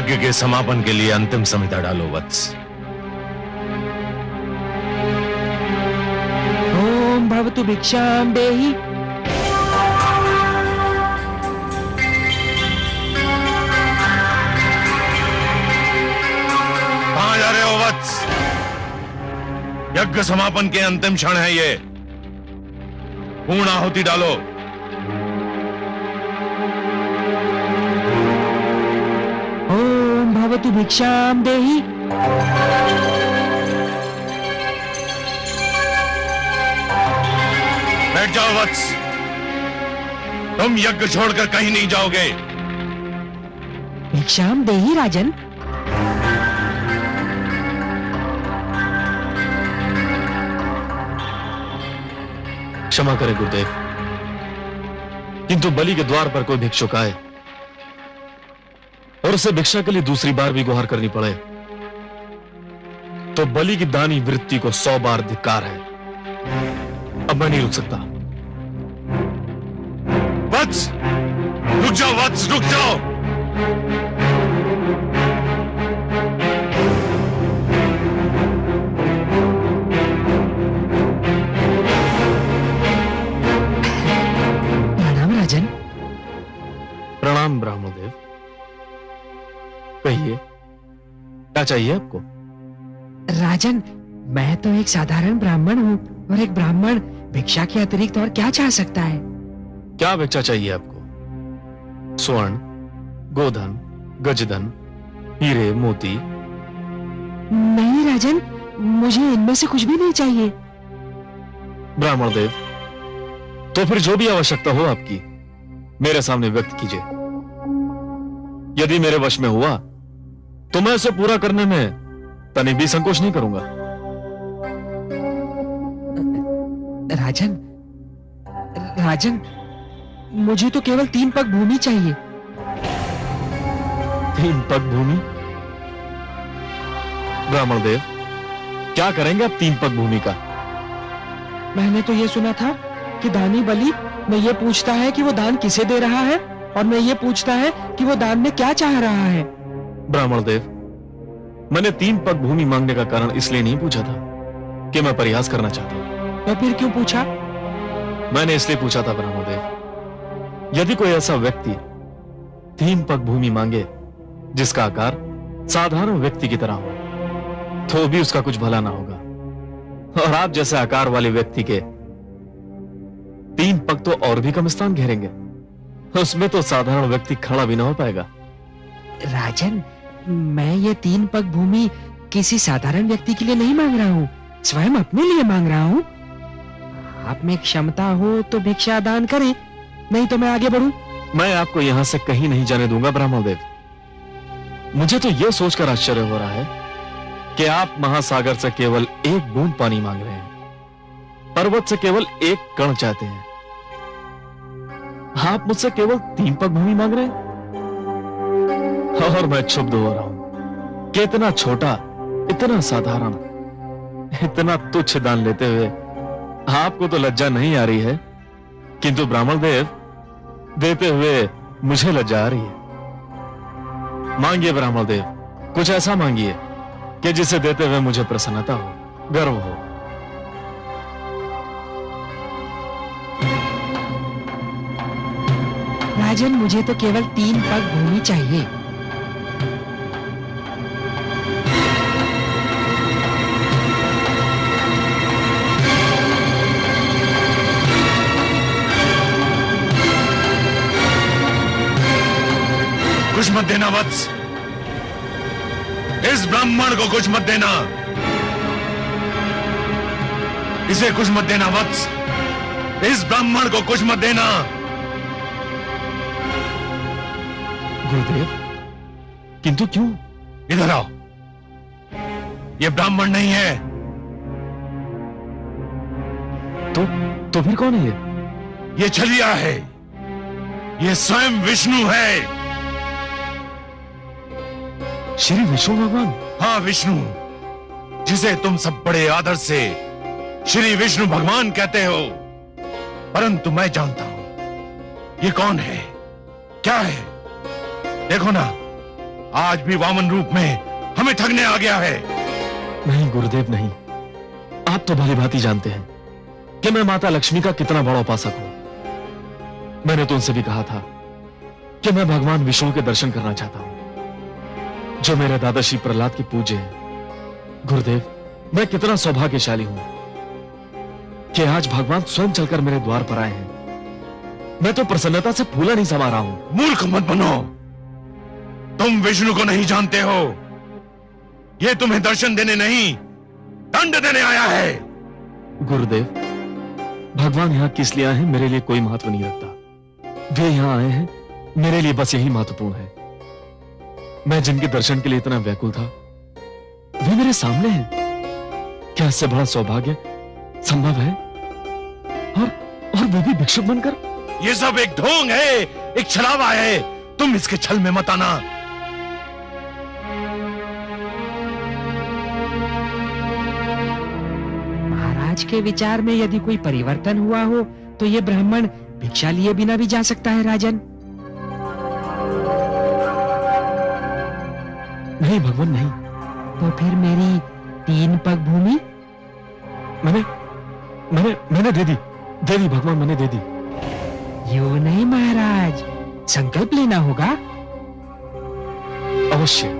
यज्ञ के समापन के लिए अंतिम संहिता डालो वत्स। ओम भवतु भिक्षाम देहि। कहां जा रहे हो वत्स? यज्ञ समापन के अंतिम क्षण है ये। पूर्ण आहुति डालो। भवतु भिक्षाम देहि। बैठ जाओ वत्स, तुम यज्ञ छोड़कर कहीं नहीं जाओगे। भिक्षाम देहि राजन। क्षमा करें गुरुदेव, किंतु बलि के द्वार पर कोई भिक्षुक आए और उसे भिक्षा के लिए दूसरी बार भी गुहार करनी पड़े तो बलि की दानी वृत्ति को 100 बार धिक्कार है। अब मैं नहीं रुक सकता। वत्स, रुक जाओ वत्स, रुक जाओ। प्रणाम राजन। प्रणाम ब्राह्मणदेव। कहिए, क्या चाहिए आपको? राजन, मैं तो एक साधारण ब्राह्मण हूँ और एक ब्राह्मण भिक्षा के अतिरिक्त और क्या चाह सकता है? क्या भिक्षा चाहिए आपको? स्वर्ण, गोधन, गजधन, हीरे, मोती? नहीं राजन, मुझे इनमें से कुछ भी नहीं चाहिए। ब्राह्मणदेव, तो फिर जो भी आवश्यकता हो आपकी मेरे सामने व्यक्त कीजिए। यदि मेरे वश में हुआ तो मैं उसे पूरा करने में तनिक भी संकोच नहीं करूंगा। राजन, राजन, मुझे तो केवल 3 पग भूमि चाहिए। 3 पग भूमि? ब्राह्मणदेव, क्या करेंगे आप 3 पग भूमि का? मैंने तो ये सुना था कि दानी बलि में ये पूछता है कि वो दान किसे दे रहा है और मैं ये पूछता है कि वो दान में क्या चाह रहा है। ब्राह्मणदेव, मैंने 3 पग भूमि मांगने का कारण इसलिए नहीं पूछा था कि मैं प्रयास करना चाहता हूं। तो फिर क्यों पूछा? मैंने इसलिए पूछा था ब्राह्मणदेव, यदि कोई ऐसा व्यक्ति 3 पग भूमि मांगे जिसका आकार साधारण व्यक्ति की तरह हो तो भी उसका कुछ भला ना होगा, और आप जैसे आकार वाले व्यक्ति के 3 पग तो और भी कम स्थान घेरेंगे, उसमें तो साधारण व्यक्ति खड़ा भी ना हो पाएगा। राजन, मैं ये 3 पग भूमि किसी साधारण व्यक्ति के लिए नहीं मांग रहा हूँ, स्वयं अपने लिए मांग रहा हूँ। आप में क्षमता हो तो भिक्षा दान करें, नहीं तो मैं आगे बढ़ूं। मैं आपको यहां से कहीं नहीं जाने दूंगा ब्राह्मणदेव। मुझे तो यह सोचकर आश्चर्य हो रहा है कि आप महासागर से केवल 1 बूंद पानी मांग रहे हैं, पर्वत से केवल 1 कण चाहते हैं। आप मुझसे केवल 3 पग भूमि मांग रहे हैं और मैं क्षुब्ध हो रहा हूं कि इतना छोटा, इतना साधारण, इतना तुच्छ दान लेते हुए आपको तो लज्जा नहीं आ रही है, किंतु ब्राह्मणदेव, देते हुए मुझे लज्जा आ रही है। मांगिए ब्राह्मणदेव, कुछ ऐसा मांगिए कि जिसे देते हुए मुझे प्रसन्नता हो, गर्व हो। राजन, मुझे तो केवल 3 पग भूमि चाहिए। कुछ मत देना वत्स, इस ब्राह्मण को कुछ मत देना, इसे कुछ मत देना वत्स, इस ब्राह्मण को कुछ मत देना। गुरुदेव, किंतु क्यों? इधर आओ, ये ब्राह्मण नहीं है। तो फिर कौन है ये? ये छलिया है, ये स्वयं विष्णु है। श्री विष्णु भगवान? हाँ, विष्णु, जिसे तुम सब बड़े आदर से श्री विष्णु भगवान कहते हो, परंतु मैं जानता हूं ये कौन है, क्या है। देखो ना, आज भी वामन रूप में हमें ठगने आ गया है। नहीं गुरुदेव नहीं, आप तो भली भांति जानते हैं कि मैं माता लक्ष्मी का कितना बड़ा उपासक हूं। मैंने तो उनसे भी कहा था कि मैं भगवान विष्णु के दर्शन करना चाहता हूं, जो मेरे दादा श्री प्रहलाद के पूज्य हैं। गुरुदेव, मैं कितना सौभाग्यशाली हूं कि आज भगवान स्वयं चलकर मेरे द्वार पर आए हैं। मैं तो प्रसन्नता से फूला नहीं समा रहा हूं। मूर्ख मत बनो, तुम विष्णु को नहीं जानते हो। यह तुम्हें दर्शन देने नहीं, दंड देने आया है। गुरुदेव, भगवान यहां किस लिए आए हैं मेरे लिए कोई महत्व नहीं रखता। वे यहां आए हैं मेरे लिए बस यही महत्वपूर्ण है। मैं जिनके दर्शन के लिए इतना व्याकुल था वे मेरे सामने हैं। क्या इससे बड़ा सौभाग्य संभव है? और वो भी भिक्षुक बनकर। ये सब एक ढोंग है, एक छलावा है। तुम इसके छल में मत आना। महाराज के विचार में यदि कोई परिवर्तन हुआ हो तो ये ब्राह्मण भिक्षा लिए बिना भी जा सकता है राजन। नहीं भगवान नहीं। तो फिर मेरी 3 पग भूमि मैंने दे दी भगवान, मैंने दे दी। यूं नहीं महाराज, संकल्प लेना होगा। अवश्य।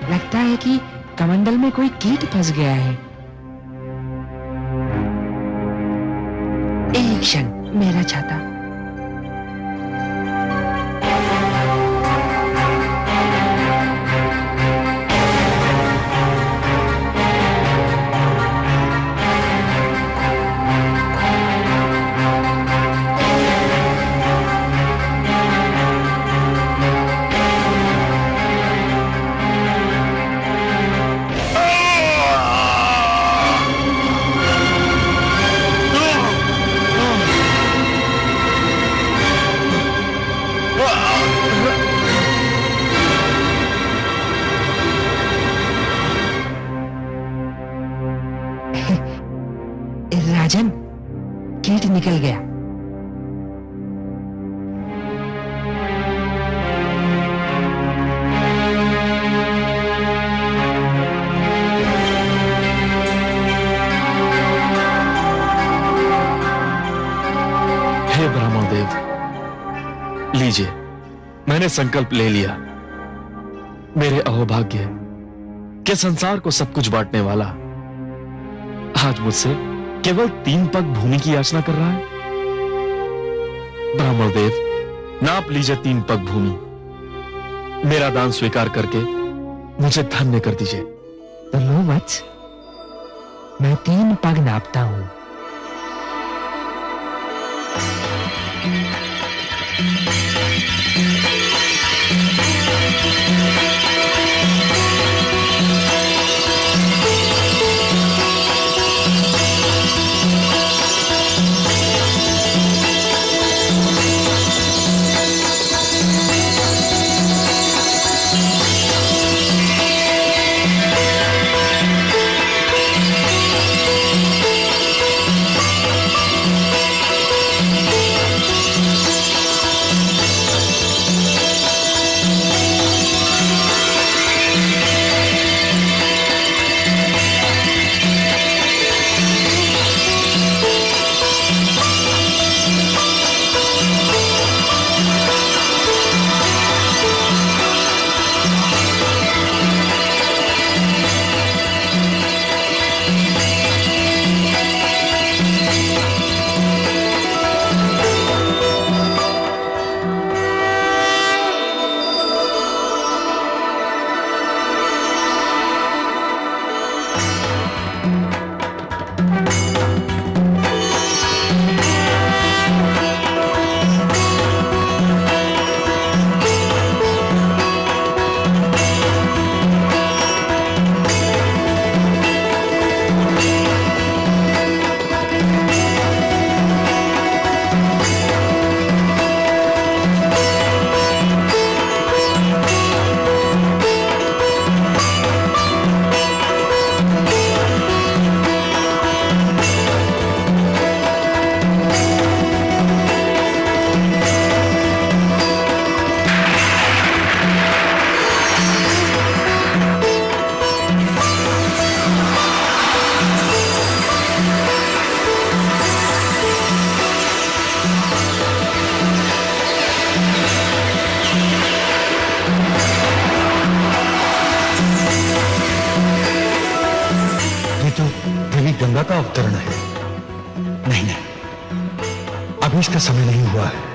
लगता है कि कमंडल में कोई कीट फंस गया है। एक क्षण, मेरा छाता। राजन, कीट निकल गया। हे ब्राह्मण देव, लीजिए, मैंने संकल्प ले लिया। मेरे अहोभाग्य के संसार को सब कुछ बांटने वाला आज मुझसे केवल 3 पग भूमि की याचना कर रहा है। ब्राह्मण देव, नाप लीजिए 3 पग भूमि। मेरा दान स्वीकार करके मुझे धन्य कर दीजिए। तो लो वत्स, मैं 3 पग नापता हूं। का समय नहीं हुआ है।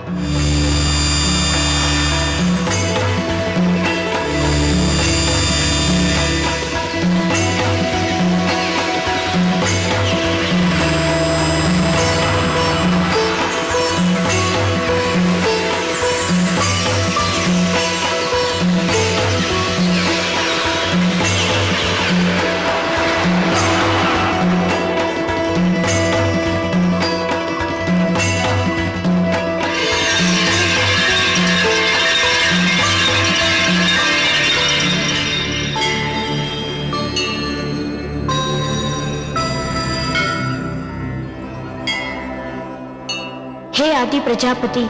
हे आदि प्रजापति,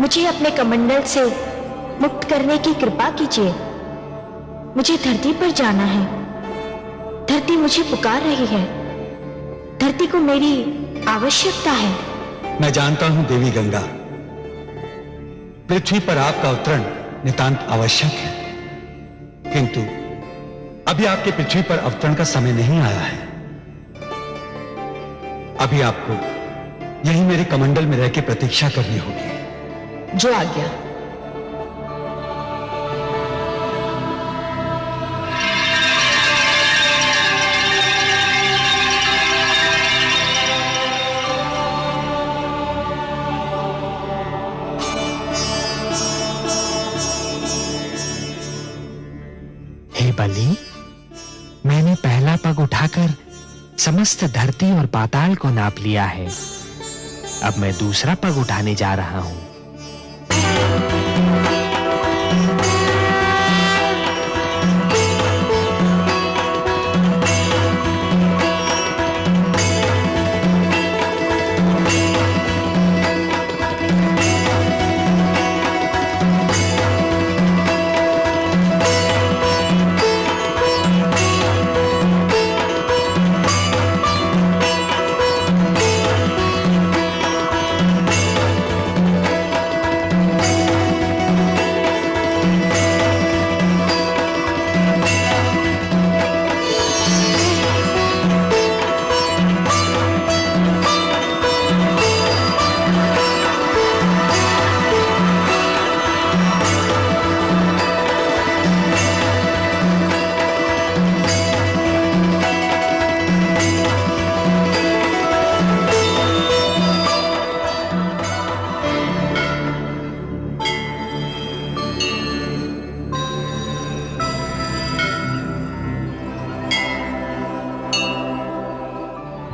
मुझे अपने कमंडल से मुक्त करने की कृपा कीजिए। मुझे धरती पर जाना है। धरती मुझे पुकार रही है। धरती को मेरी आवश्यकता है। मैं जानता हूं देवी गंगा, पृथ्वी पर आपका अवतरण नितांत आवश्यक है, किंतु अभी आपके पृथ्वी पर अवतरण का समय नहीं आया है। अभी आपको यही मेरे कमंडल में रह के प्रतीक्षा करनी होगी। जो आज्ञा। हे बलि, मैंने पहला पग उठाकर समस्त धरती और पाताल को नाप लिया है। अब मैं दूसरा पग उठाने जा रहा हूं।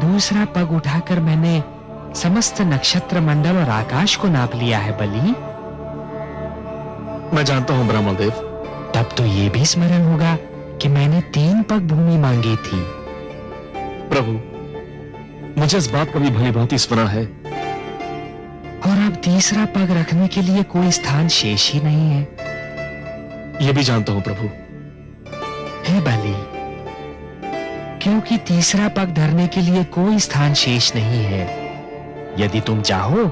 दूसरा पग उठाकर मैंने समस्त नक्षत्र मंडल और आकाश को नाप लिया है बलि। मैं जानता हूं ब्रह्मदेव। तब तो ये भी स्मरण होगा कि मैंने 3 पग भूमि मांगी थी। प्रभु, मुझे इस बात का भी भली भांति स्मरण है। और अब तीसरा पग रखने के लिए कोई स्थान शेष ही नहीं है। यह भी जानता हूं प्रभु। हे बलि, क्योंकि तीसरा पग धरने के लिए कोई स्थान शेष नहीं है। यदि तुम चाहो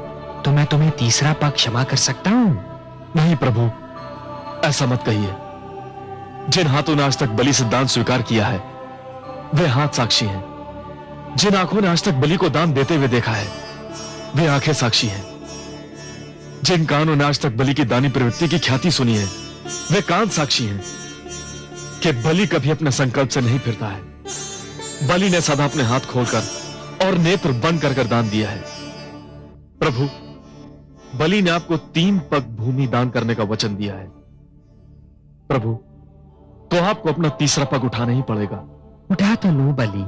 तो मैं तुम्हें तीसरा पग क्षमा कर सकता हूं। नहीं प्रभु, ऐसा मत कहिए। जिन हाथों ने आज तक बलि से दान स्वीकार किया है, वे हाथ साक्षी हैं। जिन आंखों ने आज तक बलि को दान देते हुए देखा है, वे आंखें साक्षी हैं। जिन कानों ने आज तक बलि की दानी प्रवृत्ति की ख्याति सुनी है, वे कान साक्षी हैं कि बलि कभी अपने संकल्प से नहीं फिरता है। बलि ने सदा अपने हाथ खोलकर और नेत्र बंद कर दान दिया है। प्रभु, बलि ने आपको 3 पग भूमि दान करने का वचन दिया है। प्रभु, तो आपको अपना तीसरा पग उठाना ही पड़ेगा। उठा तो लो बलि,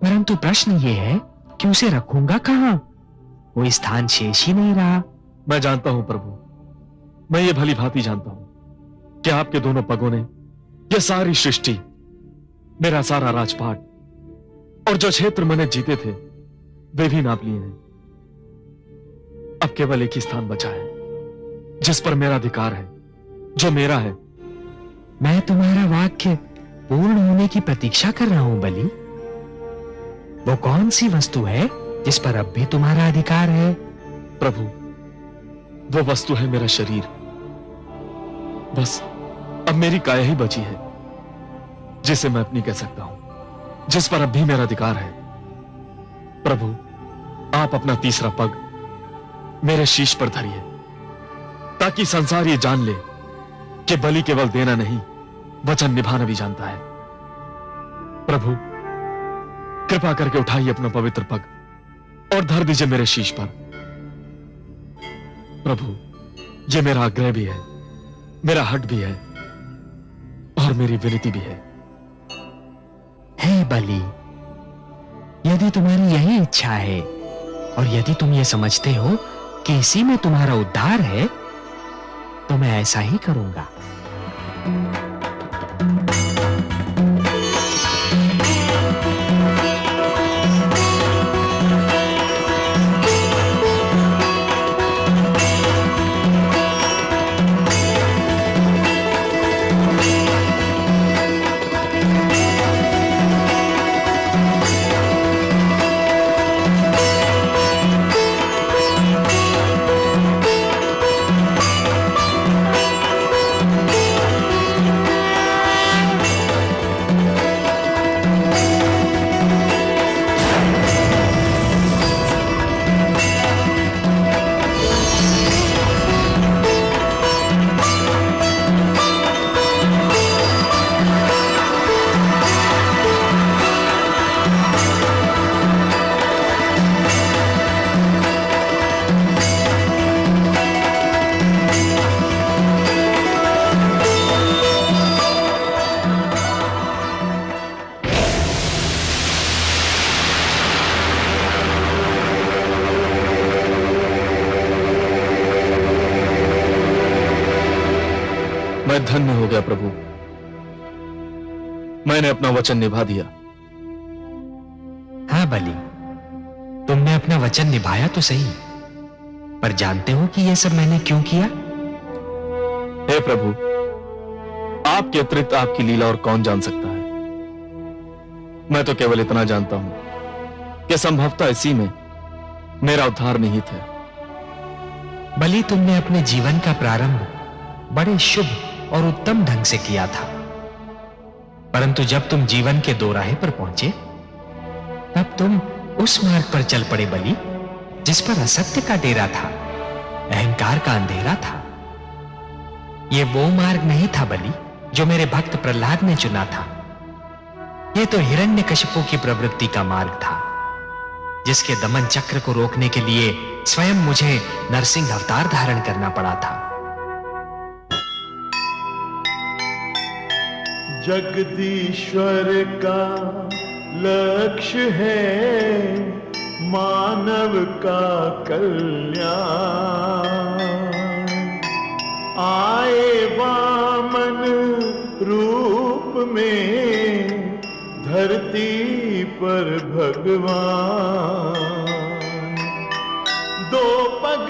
परंतु प्रश्न यह है कि उसे रखूंगा कहां? कोई स्थान शेष ही नहीं रहा। मैं जानता हूं प्रभु, मैं ये भली भांति जानता हूं कि आपके दोनों पगों ने यह सारी सृष्टि, मेरा सारा राजपाट और जो क्षेत्र मैंने जीते थे, वे भी नाप लिए हैं। अब केवल एक ही स्थान बचा है जिस पर मेरा अधिकार है, जो मेरा है। मैं तुम्हारा वाक्य पूर्ण होने की प्रतीक्षा कर रहा हूं बलि। वो कौन सी वस्तु है जिस पर अब भी तुम्हारा अधिकार है? प्रभु, वो वस्तु है मेरा शरीर। बस अब मेरी काया ही बची है जिसे मैं अपनी कह सकता हूं, जिस पर अब भी मेरा अधिकार है। प्रभु, आप अपना तीसरा पग मेरे शीश पर धरिए, ताकि संसार ये जान ले कि बलि केवल देना नहीं, वचन निभाना भी जानता है। प्रभु, कृपा करके उठाइए अपना पवित्र पग और धर दीजिए मेरे शीश पर। प्रभु, यह मेरा आग्रह भी है, मेरा हट भी है और मेरी विनती भी है। हे बलि, यदि तुम्हारी यही इच्छा है और यदि तुम ये समझते हो कि इसी में तुम्हारा उद्धार है, तो मैं ऐसा ही करूंगा। मैं धन्य हो गया प्रभु, मैंने अपना वचन निभा दिया। हाँ बलि, तुमने अपना वचन निभाया तो सही, पर जानते हो कि यह सब मैंने क्यों किया? हे प्रभु, आपके अतिरिक्त आपकी लीला और कौन जान सकता है। मैं तो केवल इतना जानता हूं कि संभवतः इसी में मेरा उद्धार निहित है। बलि, तुमने अपने जीवन का प्रारंभ बड़े शुभ और उत्तम ढंग से किया था, परंतु जब तुम जीवन के दोराहे पर पहुंचे, तब तुम उस मार्ग पर चल पड़े बलि, जिस पर असत्य का डेरा था, अहंकार का अंधेरा था। यह वो मार्ग नहीं था बलि जो मेरे भक्त प्रहलाद ने चुना था। यह तो हिरण्यकशिपु की प्रवृत्ति का मार्ग था, जिसके दमन चक्र को रोकने के लिए स्वयं मुझे नरसिंह अवतार धारण करना पड़ा था। जगदीश्वर का लक्ष्य है मानव का कल्याण। आए वामन रूप में धरती पर भगवान, दो पग